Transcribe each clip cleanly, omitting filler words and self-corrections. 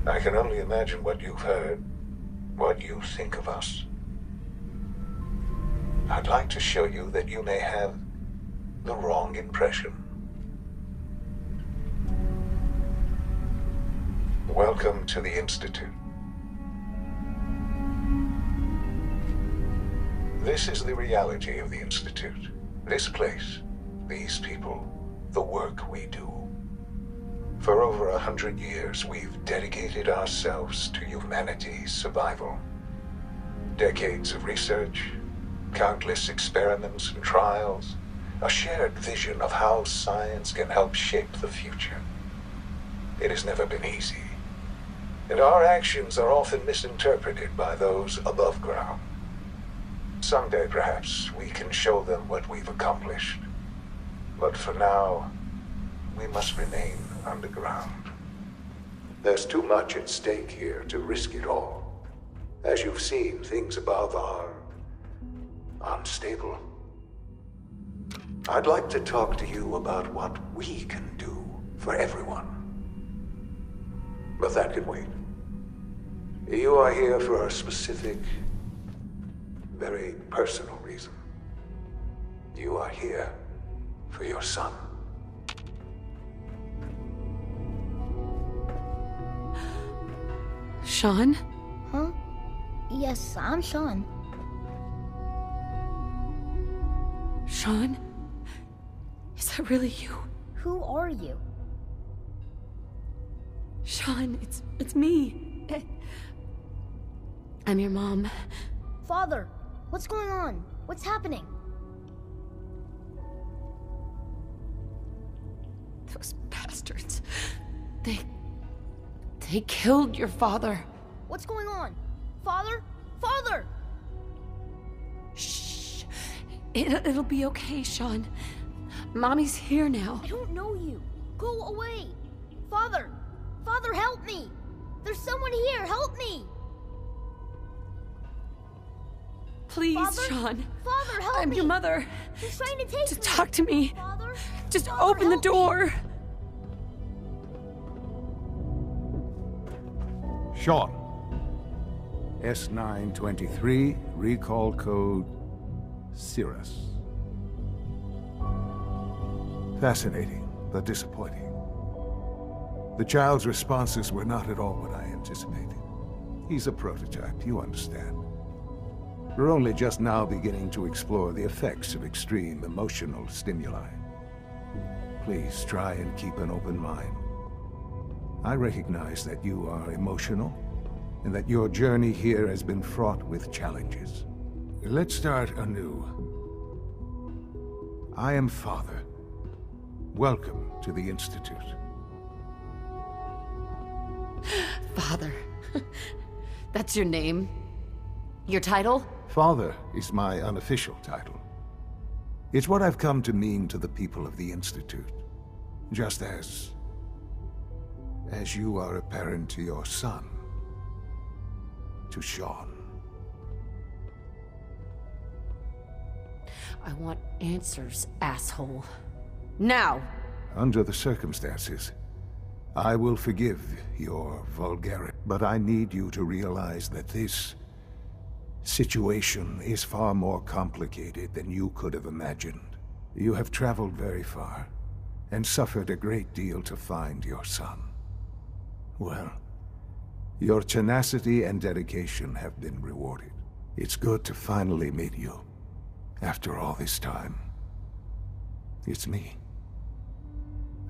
I can only imagine what you've heard, what you think of us. I'd like to show you that you may have the wrong impression. Welcome to the Institute. This is the reality of the Institute. This place, these people, the work we do. For over 100 years, we've dedicated ourselves to humanity's survival. Decades of research, countless experiments and trials, a shared vision of how science can help shape the future. It has never been easy, and our actions are often misinterpreted by those above ground. Someday, perhaps, we can show them what we've accomplished. But for now, we must remain underground. There's too much at stake here to risk it all. As you've seen, things above are unstable. I'd like to talk to you about what we can do for everyone. But that can wait. You are here for a specific, very personal reason. You are here for your son. Sean? Huh? Yes, I'm Sean. Sean? Is that really you? Who are you? Sean, it's me. I'm your mom. Father, what's going on? What's happening? Those bastards. They killed your father. What's going on? Father? Father! Shh. It'll be okay, Sean. Mommy's here now. I don't know you. Go away. Father! Father, help me! There's someone here, help me! Please, Father? Sean. Father, help me! I'm your mother. He's trying to take Just me. talk to me. Father? Just Father, open the help me. door. Sean. S923, recall code Cirrus. Fascinating, but disappointing. The child's responses were not at all what I anticipated. He's a prototype, you understand. We're only just now beginning to explore the effects of extreme emotional stimuli. Please try and keep an open mind. I recognize that you are emotional, and that your journey here has been fraught with challenges. Let's start anew. I am Father. Welcome to the Institute. Father. That's your name? Your title? Father is my unofficial title. It's what I've come to mean to the people of the Institute. Just as you are a parent to your son. To Sean. I want answers, asshole. Now! Under the circumstances, I will forgive your vulgarity, but I need you to realize that this situation is far more complicated than you could have imagined. You have traveled very far, and suffered a great deal to find your son. Well, your tenacity and dedication have been rewarded. It's good to finally meet you, after all this time. It's me.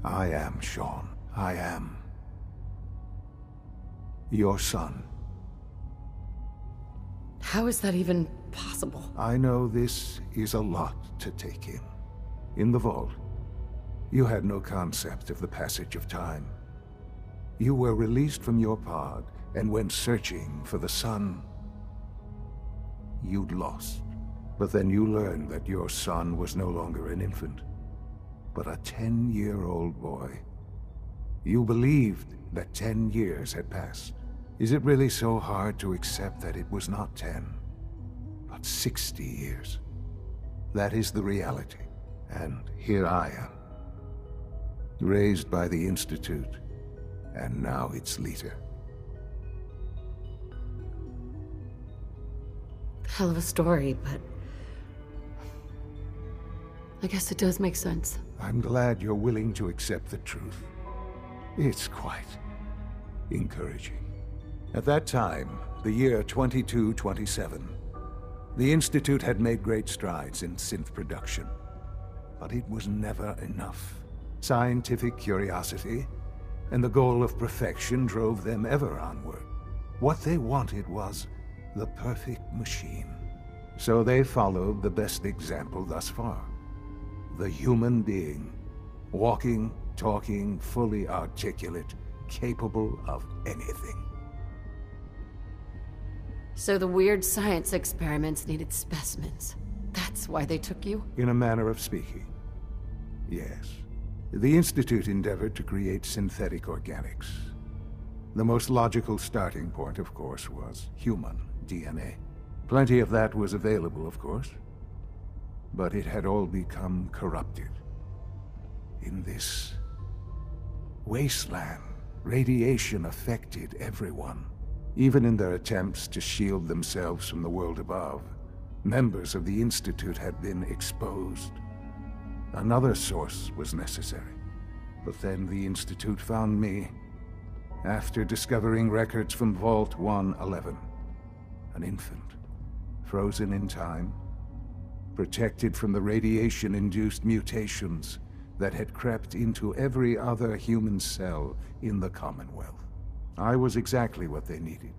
I am Sean. I am your son. How is that even possible? I know this is a lot to take in. In the vault, you had no concept of the passage of time. You were released from your pod and went searching for the son you'd lost. But then you learned that your son was no longer an infant, but a 10-year-old boy. You believed that 10 years had passed. Is it really so hard to accept that it was not 10, but 60 years? That is the reality, and here I am. Raised by the Institute, and now its leader. hell of a story, but I guess it does make sense. I'm glad you're willing to accept the truth. It's quite encouraging. At that time, the year 2227, the Institute had made great strides in synth production. But it was never enough. Scientific curiosity and the goal of perfection drove them ever onward. What they wanted was the perfect machine. So they followed the best example thus far. The human being. Walking, talking, fully articulate, capable of anything. So the weird science experiments needed specimens. That's why they took you? In a manner of speaking, yes. The Institute endeavored to create synthetic organics. The most logical starting point, of course, was human DNA. Plenty of that was available, of course. But it had all become corrupted. In this wasteland, radiation affected everyone. Even in their attempts to shield themselves from the world above, members of the Institute had been exposed. Another source was necessary. But then the Institute found me after discovering records from Vault 111. An infant, frozen in time, protected from the radiation-induced mutations that had crept into every other human cell in the Commonwealth. I was exactly what they needed.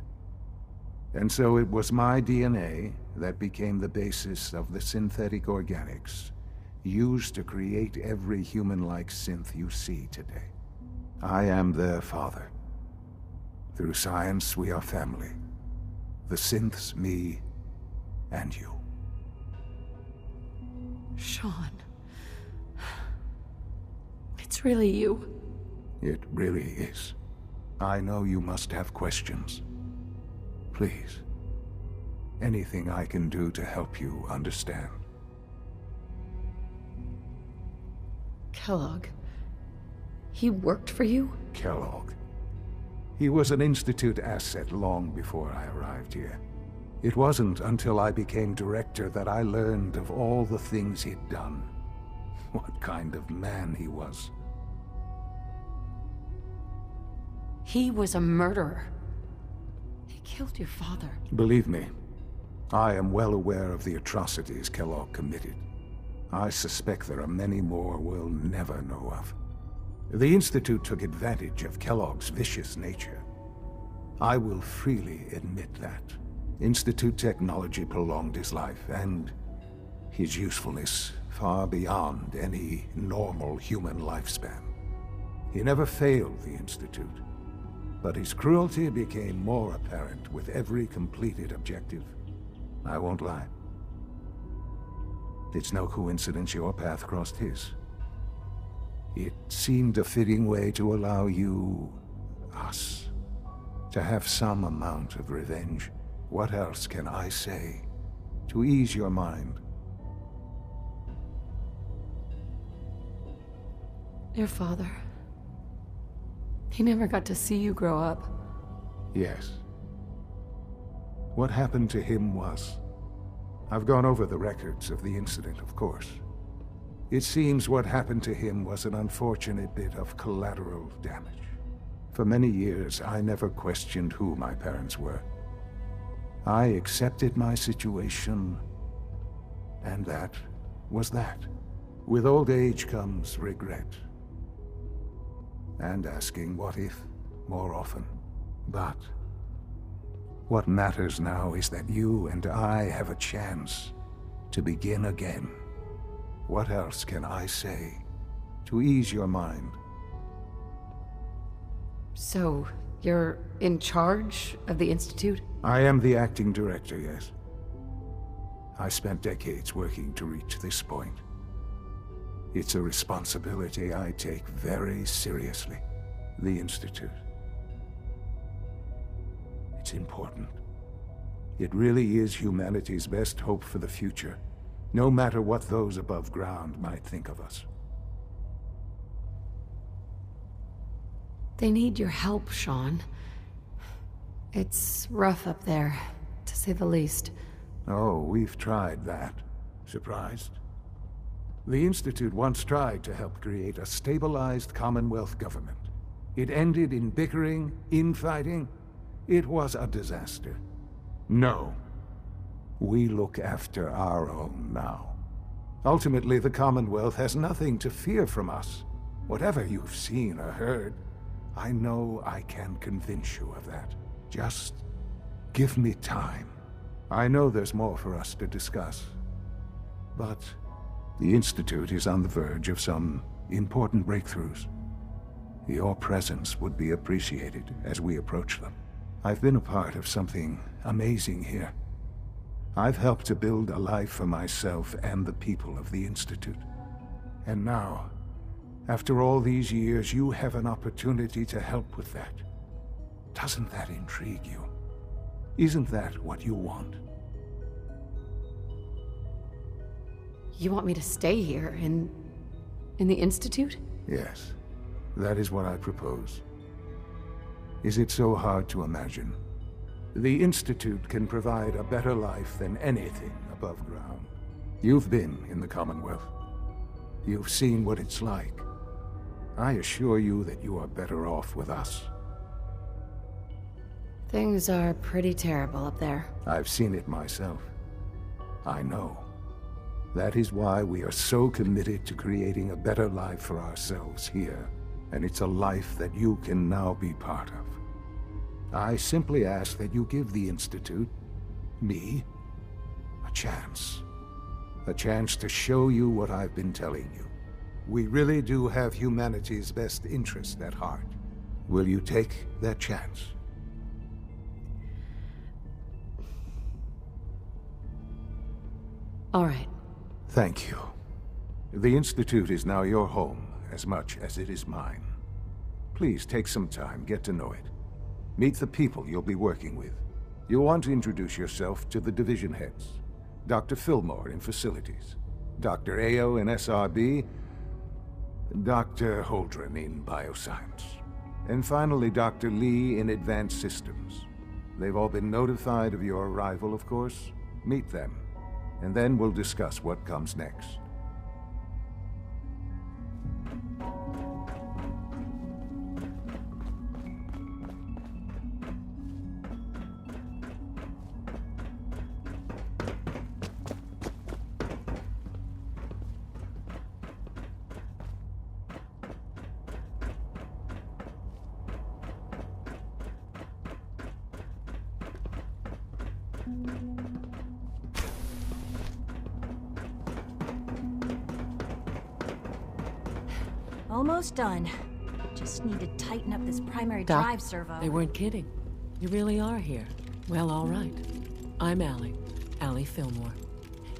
And so it was my DNA that became the basis of the synthetic organics used to create every human-like synth you see today. I am their father. Through science, we are family. The synths, me, and you. Sean. It's really you. It really is. I know you must have questions. Please. Anything I can do to help you understand. Kellogg. He worked for you? Kellogg. He was an Institute asset long before I arrived here. It wasn't until I became director that I learned of all the things he'd done. What kind of man he was. He was a murderer. He killed your father. Believe me, I am well aware of the atrocities Kellogg committed. I suspect there are many more we'll never know of. The Institute took advantage of Kellogg's vicious nature. I will freely admit that. Institute technology prolonged his life, and his usefulness far beyond any normal human lifespan. He never failed the Institute, but his cruelty became more apparent with every completed objective. I won't lie. It's no coincidence your path crossed his. It seemed a fitting way to allow you, us, to have some amount of revenge. What else can I say to ease your mind? Your father. He never got to see you grow up. Yes. What happened to him was... I've gone over the records of the incident, of course. It seems what happened to him was an unfortunate bit of collateral damage. For many years, I never questioned who my parents were. I accepted my situation, and that was that. With old age comes regret. And asking what if more often. But what matters now is that you and I have a chance to begin again. What else can I say to ease your mind? So, you're in charge of the Institute? I am the acting director, yes. I spent decades working to reach this point. It's a responsibility I take very seriously. The Institute. It's important. It really is humanity's best hope for the future, no matter what those above ground might think of us. They need your help, Sean. It's rough up there, to say the least. Oh, we've tried that. Surprised? The Institute once tried to help create a stabilized Commonwealth government. It ended in bickering, infighting. It was a disaster. No. We look after our own now. Ultimately, the Commonwealth has nothing to fear from us. Whatever you've seen or heard, I know I can convince you of that. Just give me time. I know there's more for us to discuss. But the Institute is on the verge of some important breakthroughs. Your presence would be appreciated as we approach them. I've been a part of something amazing here. I've helped to build a life for myself and the people of the Institute. And now, after all these years, you have an opportunity to help with that. Doesn't that intrigue you? Isn't that what you want? You want me to stay here in the Institute? Yes, that is what I propose. Is it so hard to imagine? The Institute can provide a better life than anything above ground. You've been in the Commonwealth. You've seen what it's like. I assure you that you are better off with us. Things are pretty terrible up there. I've seen it myself. I know. That is why we are so committed to creating a better life for ourselves here. And it's a life that you can now be part of. I simply ask that you give the Institute, me, a chance. A chance to show you what I've been telling you. We really do have humanity's best interest at heart. Will you take that chance? All right. Thank you. The Institute is now your home as much as it is mine. Please take some time, get to know it. Meet the people you'll be working with. You'll want to introduce yourself to the division heads. Dr. Fillmore in Facilities, Dr. Ayo in SRB, Dr. Holdren in Bioscience, and finally Dr. Lee in Advanced Systems. They've all been notified of your arrival, of course. Meet them, and then we'll discuss what comes next. Almost done. Just need to tighten up this primary Doc, drive servo. They weren't kidding. You really are here. Well, all right. I'm Allie Fillmore.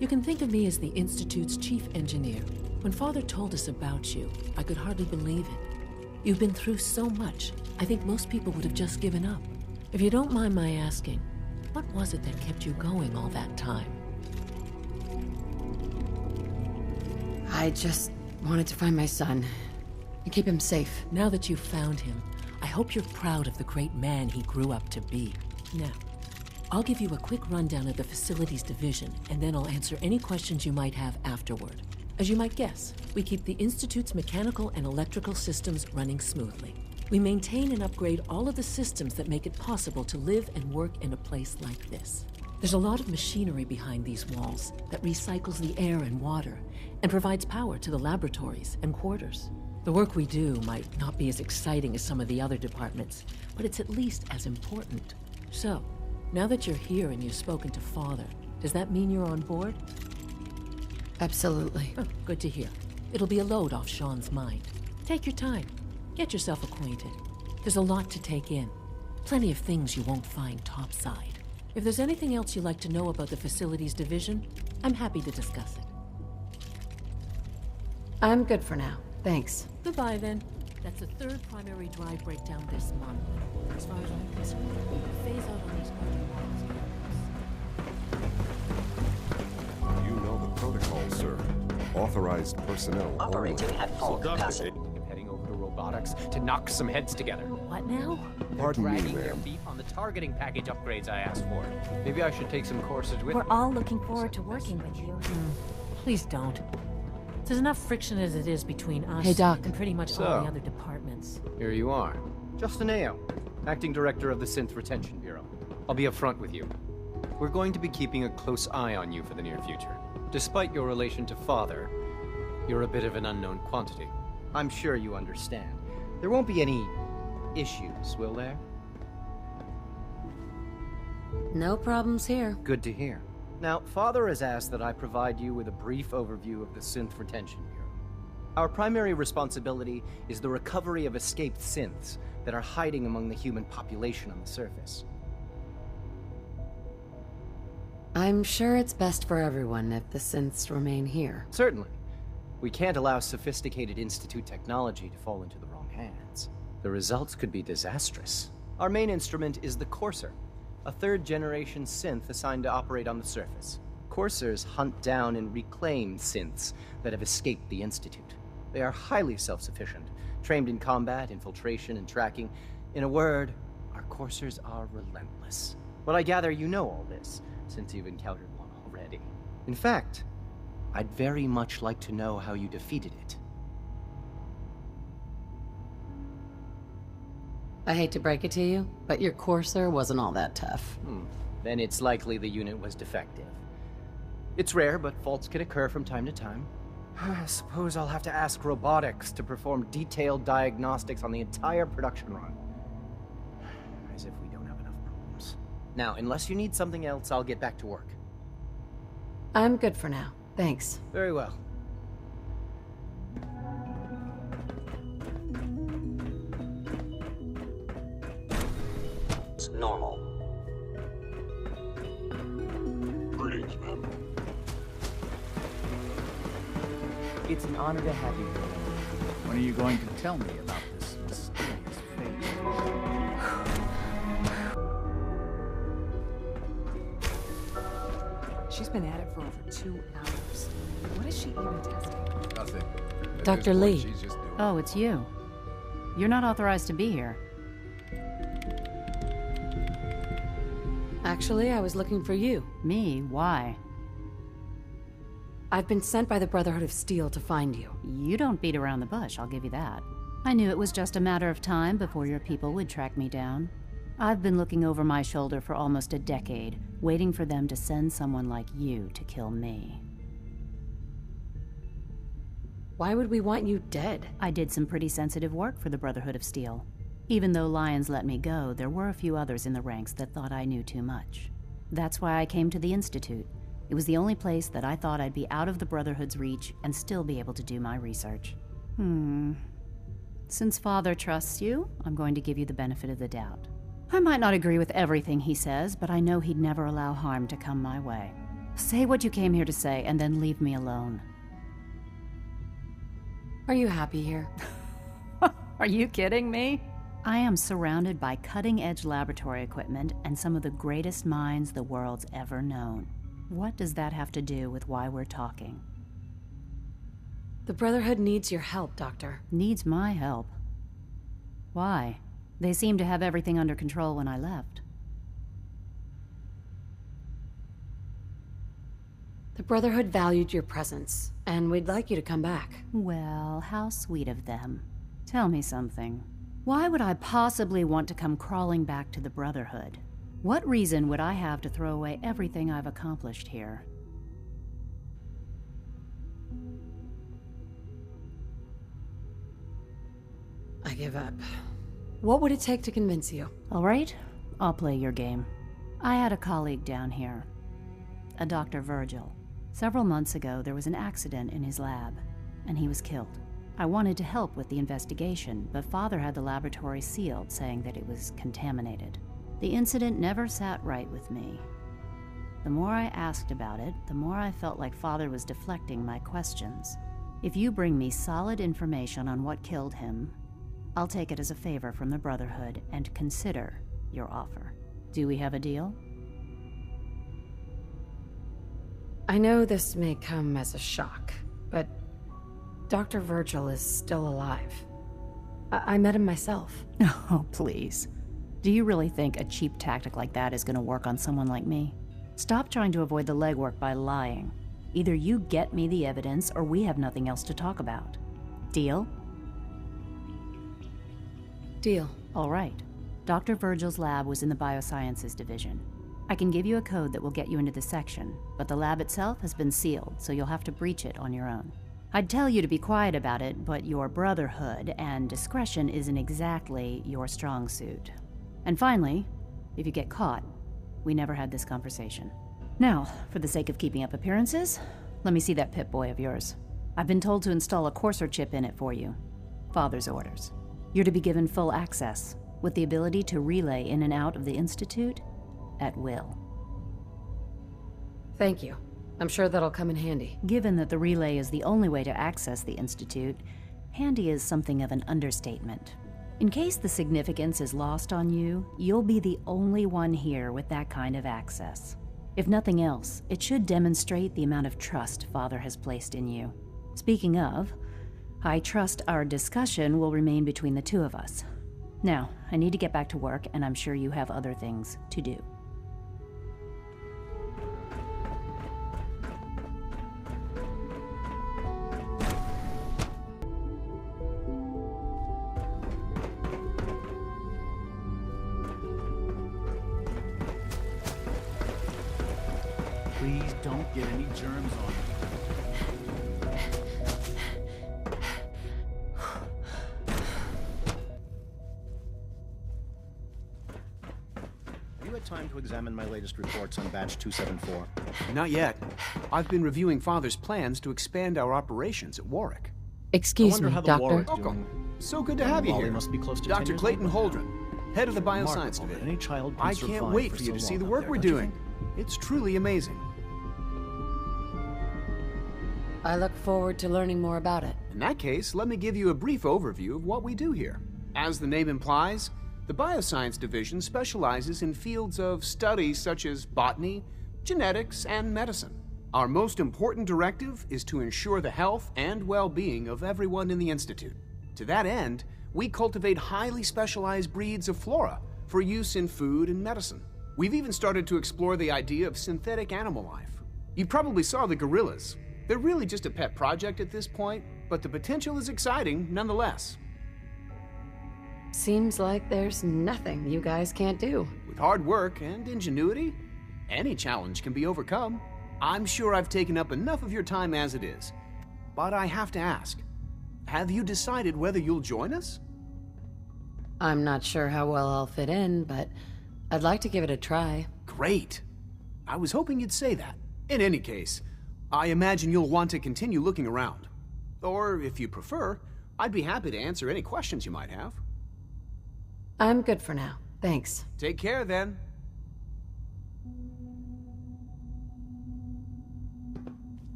You can think of me as the Institute's chief engineer. When Father told us about you, I could hardly believe it. You've been through so much, I think most people would have just given up. If you don't mind my asking, what was it that kept you going all that time? I just wanted to find my son and keep him safe. Now that you've found him, I hope you're proud of the great man he grew up to be. Now, I'll give you a quick rundown of the Facilities Division, and then I'll answer any questions you might have afterward. As you might guess, we keep the Institute's mechanical and electrical systems running smoothly. We maintain and upgrade all of the systems that make it possible to live and work in a place like this. There's a lot of machinery behind these walls that recycles the air and water and provides power to the laboratories and quarters. The work we do might not be as exciting as some of the other departments, but it's at least as important. So, now that you're here and you've spoken to Father, does that mean you're on board? Absolutely. Oh, good to hear. It'll be a load off Sean's mind. Take your time. Get yourself acquainted. There's a lot to take in. Plenty of things you won't find topside. If there's anything else you'd like to know about the Facilities Division, I'm happy to discuss it. I'm good for now. Thanks. Goodbye, then. That's the third primary drive breakdown this month. As far as I'm concerned, we'll phase out on these You know the protocol, sir. Authorized personnel only. Operating at full capacity. Heading over to robotics. robotics to knock some heads together. What now? They're dragging their feet on the targeting package upgrades I asked for. Maybe I should take some courses with We're me. all looking forward to working with you. Please don't. There's enough friction as it is between us Hey, Doc. and pretty much So? all the other departments. Here you are. Justin Ayo, Acting Director of the Synth Retention Bureau. I'll be upfront with you. We're going to be keeping a close eye on you for the near future. Despite your relation to Father, you're a bit of an unknown quantity. I'm sure you understand. There won't be any issues, will there? No problems here. Good to hear. Now, Father has asked that I provide you with a brief overview of the Synth Retention Bureau. Our primary responsibility is the recovery of escaped synths that are hiding among the human population on the surface. I'm sure it's best for everyone if the synths remain here. Certainly. We can't allow sophisticated Institute technology to fall into the wrong hands. The results could be disastrous. Our main instrument is the Courser, a third-generation synth assigned to operate on the surface. Coursers hunt down and reclaim synths that have escaped the Institute. They are highly self-sufficient, trained in combat, infiltration, and tracking. In a word, our Coursers are relentless. But I gather you know all this, since you've encountered one already. In fact, I'd very much like to know how you defeated it. I hate to break it to you, but your Courser wasn't all that tough. Then it's likely the unit was defective. It's rare, but faults can occur from time to time. I suppose I'll have to ask robotics to perform detailed diagnostics on the entire production run. As if we don't have enough problems. Now, unless you need something else, I'll get back to work. I'm good for now. Thanks. Very well. It's normal. Greetings, ma'am. It's an honor to have you here. When are you going to tell me about this mysterious fate? She's been at it for over 2 hours. What is she even testing? Nothing. At Dr. this point, Lee. she's just doing Oh, it's you. You're not authorized to be here. Actually, I was looking for you. Me? Why? I've been sent by the Brotherhood of Steel to find you. You don't beat around the bush, I'll give you that. I knew it was just a matter of time before your people would track me down. I've been looking over my shoulder for almost a decade, waiting for them to send someone like you to kill me. Why would we want you dead? I did some pretty sensitive work for the Brotherhood of Steel. Even though Lyons let me go, there were a few others in the ranks that thought I knew too much. That's why I came to the Institute. It was the only place that I thought I'd be out of the Brotherhood's reach and still be able to do my research. Since Father trusts you, I'm going to give you the benefit of the doubt. I might not agree with everything he says, but I know he'd never allow harm to come my way. Say what you came here to say, and then leave me alone. Are you happy here? Are you kidding me? I am surrounded by cutting-edge laboratory equipment and some of the greatest minds the world's ever known. What does that have to do with why we're talking? The Brotherhood needs your help, Doctor. Needs my help? Why? They seemed to have everything under control when I left. The Brotherhood valued your presence, and we'd like you to come back. Well, how sweet of them. Tell me something. Why would I possibly want to come crawling back to the Brotherhood? What reason would I have to throw away everything I've accomplished here? I give up. What would it take to convince you? All right, I'll play your game. I had a colleague down here, a Dr. Virgil. Several months ago, there was an accident in his lab, and he was killed. I wanted to help with the investigation, but Father had the laboratory sealed, saying that it was contaminated. The incident never sat right with me. The more I asked about it, the more I felt like Father was deflecting my questions. If you bring me solid information on what killed him, I'll take it as a favor from the Brotherhood and consider your offer. Do we have a deal? I know this may come as a shock, but Dr. Virgil is still alive. I met him myself. Oh, please. Do you really think a cheap tactic like that is going to work on someone like me? Stop trying to avoid the legwork by lying. Either you get me the evidence, or we have nothing else to talk about. Deal? Deal. All right. Dr. Virgil's lab was in the Biosciences division. I can give you a code that will get you into the section, but the lab itself has been sealed, so you'll have to breach it on your own. I'd tell you to be quiet about it, but your brotherhood and discretion isn't exactly your strong suit. And finally, if you get caught, we never had this conversation. Now, for the sake of keeping up appearances, let me see that Pip-Boy of yours. I've been told to install a Courser chip in it for you. Father's orders. You're to be given full access, with the ability to relay in and out of the Institute at will. Thank you. I'm sure that'll come in handy. Given that the relay is the only way to access the Institute, handy is something of an understatement. In case the significance is lost on you, you'll be the only one here with that kind of access. If nothing else, it should demonstrate the amount of trust Father has placed in you. Speaking of, I trust our discussion will remain between the two of us. Now, I need to get back to work, and I'm sure you have other things to do. Please don't get any germs on you. Have you had time to examine my latest reports on Batch 274? Not yet. I've been reviewing Father's plans to expand our operations at Warwick. Excuse me, Doctor. Welcome. So good to have you Wally here. must be close to Dr. 10 years Clayton old by now. Holdren, head of the Bioscience Remarkable that Division. any child can I can't survive wait for for you so to see long the up work there, we're don't you doing. It's truly amazing. I look forward to learning more about it. In that case, let me give you a brief overview of what we do here. As the name implies, the Bioscience Division specializes in fields of study such as botany, genetics, and medicine. Our most important directive is to ensure the health and well-being of everyone in the Institute. To that end, we cultivate highly specialized breeds of flora for use in food and medicine. We've even started to explore the idea of synthetic animal life. You probably saw the gorillas. They're really just a pet project at this point, but the potential is exciting nonetheless. Seems like there's nothing you guys can't do. With hard work and ingenuity, any challenge can be overcome. I'm sure I've taken up enough of your time as it is. But I have to ask, have you decided whether you'll join us? I'm not sure how well I'll fit in, but I'd like to give it a try. Great. I was hoping you'd say that. In any case, I imagine you'll want to continue looking around. Or, if you prefer, I'd be happy to answer any questions you might have. I'm good for now. Thanks. Take care, then.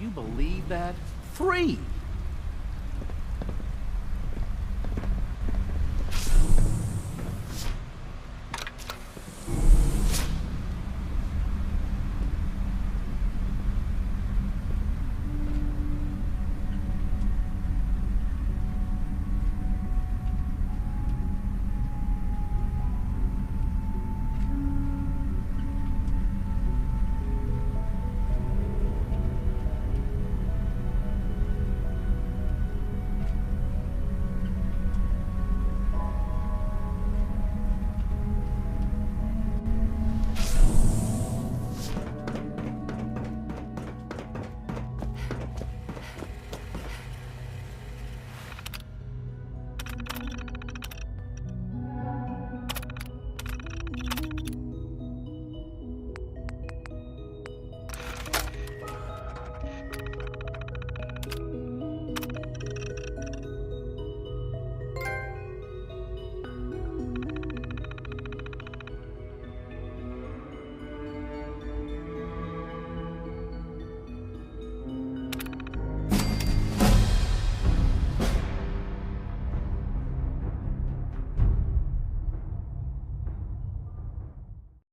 You believe that? 3!